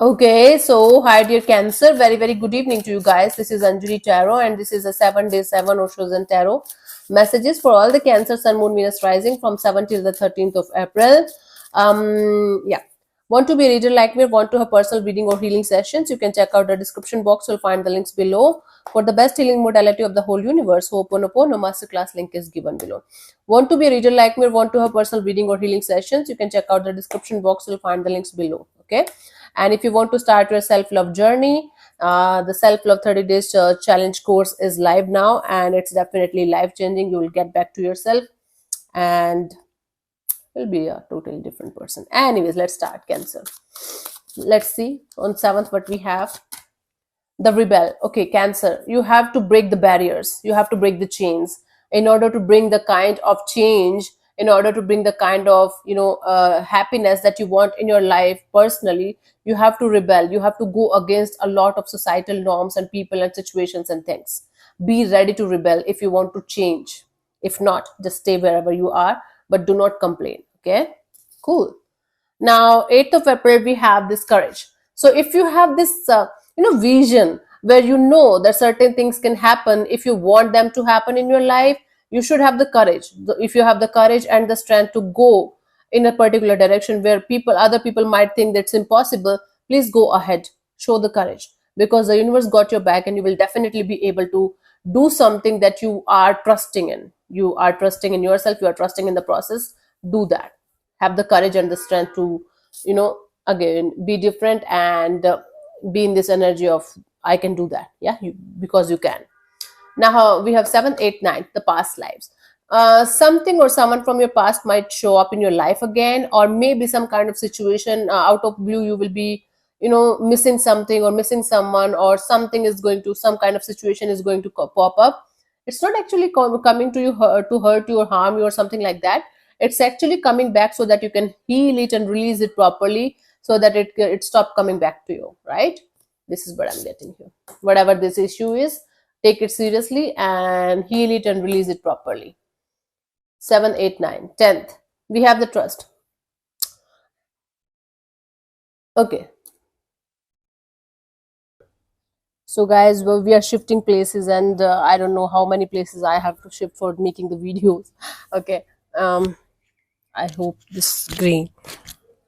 Okay, so hi dear Cancer, very good evening to you guys. This is Anjali Tarot, and this is a 7 day 7 Oshos and Tarot messages for all the Cancer Sun Moon Venus rising from 7th till the 13th of April. Yeah. Want to be a reader like me, want to have personal reading or healing sessions? You can check out the description box. You'll find the links below for the best healing modality of the whole universe. Ho'oponopono masterclass link is given below. Want to be a reader like me, want to have personal reading or healing sessions? You can check out the description box. You'll find the links below. Okay. And if you want to start your self-love journey, the self-love 30 days challenge course is live now, and it's definitely life-changing. You will get back to yourself and will be a totally different person. Anyways, let's start, Cancer. Let's see on 7th what we have. The rebel. Okay, Cancer, you have to break the barriers. You have to break the chains in order to bring the kind of change, in order to bring the kind of happiness that you want in your life personally. You have to rebel. You have to go against a lot of societal norms and people and situations and things. Be ready to rebel if you want to change. If not, just stay wherever you are, but do not complain. Okay, cool. Now 8th of April we have this courage. So if you have this vision where you know that certain things can happen, if you want them to happen in your life, you should have the courage. If you have the courage and the strength to go in a particular direction where other people might think that's impossible, please go ahead, show the courage, because the universe got your back and you will definitely be able to do something that you are trusting in. You are trusting in yourself, you are trusting in the process. Do that. Have the courage and the strength to again be different and be in this energy of I can do that. Yeah, because you can. Now we have 7th, 8th, 9th, the past lives. Something or someone from your past might show up in your life again, or maybe some kind of situation out of blue. You will be missing something or missing someone, or some kind of situation is going to pop up. It's not actually coming to you to hurt you or harm you or something like that. It's actually coming back so that you can heal it and release it properly, so that it stop coming back to you, right? This is what I'm getting here. Whatever this issue is, take it seriously and heal it and release it properly. 7, 8, 9, 10th, we have the trust. Okay, so guys, well, we are shifting places, and I don't know how many places I have to shift for making the videos. Okay, I hope this is green.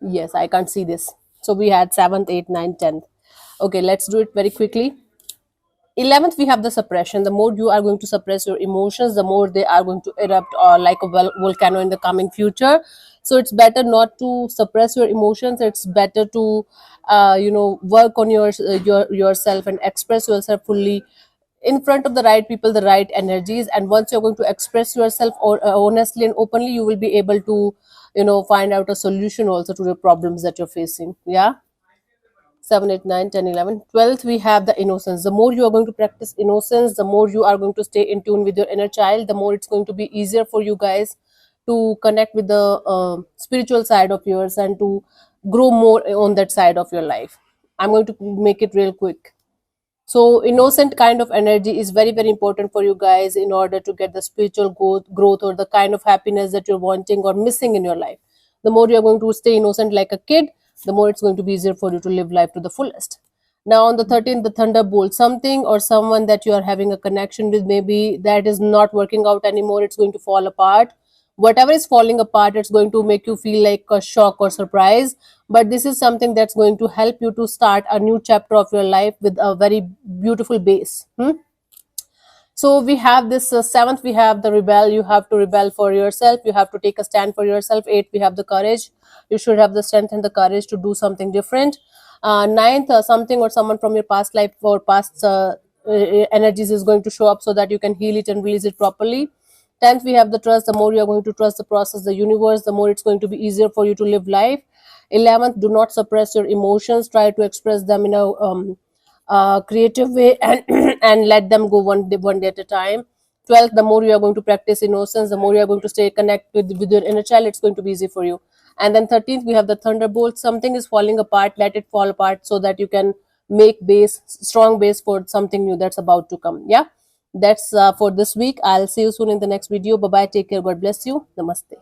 Yes, I can't see this. So we had 7th, 8th, 9th, 10th. Okay, let's do it very quickly. 11th, we have the suppression. The more you are going to suppress your emotions, the more they are going to erupt or like a volcano in the coming future. So it's better not to suppress your emotions. It's better to work on yourself and express yourself fully in front of the right people, the right energies. And once you're going to express yourself or honestly and openly, you will be able to find out a solution also to the problems that you're facing. Yeah. 7, 8, 9, 10, 11, 12th, we have the innocence. The more you are going to practice innocence, the more you are going to stay in tune with your inner child, the more it's going to be easier for you guys to connect with the spiritual side of yours and to grow more on that side of your life. I'm going to make it real quick. So innocent kind of energy is very important for you guys in order to get the spiritual growth or the kind of happiness that you're wanting or missing in your life. The more you're going to stay innocent like a kid, the more it's going to be easier for you to live life to the fullest. Now on the 13th, the thunderbolt, something or someone that you are having a connection with, maybe that is not working out anymore, it's going to fall apart. Whatever is falling apart, it's going to make you feel like a shock or surprise, but this is something that's going to help you to start a new chapter of your life with a very beautiful base. So we have this 7th, we have the rebel. You have to rebel for yourself, you have to take a stand for yourself. 8th, we have the courage. You should have the strength and the courage to do something different. 9th, something or someone from your past life or past energies is going to show up so that you can heal it and release it properly. 10th, we have the trust. The more you are going to trust the process, the universe, the more it's going to be easier for you to live life. 11th, do not suppress your emotions, try to express them in a creative way and and let them go one day at a time. 12th, the more you are going to practice innocence, the more you are going to stay connected with your inner child, it's going to be easy for you. And then 13th, we have the thunderbolt. Something is falling apart, let it fall apart so that you can make strong base for something new that's about to come. Yeah, that's for this week. I'll see you soon in the next video. Bye bye, take care, God bless you, namaste.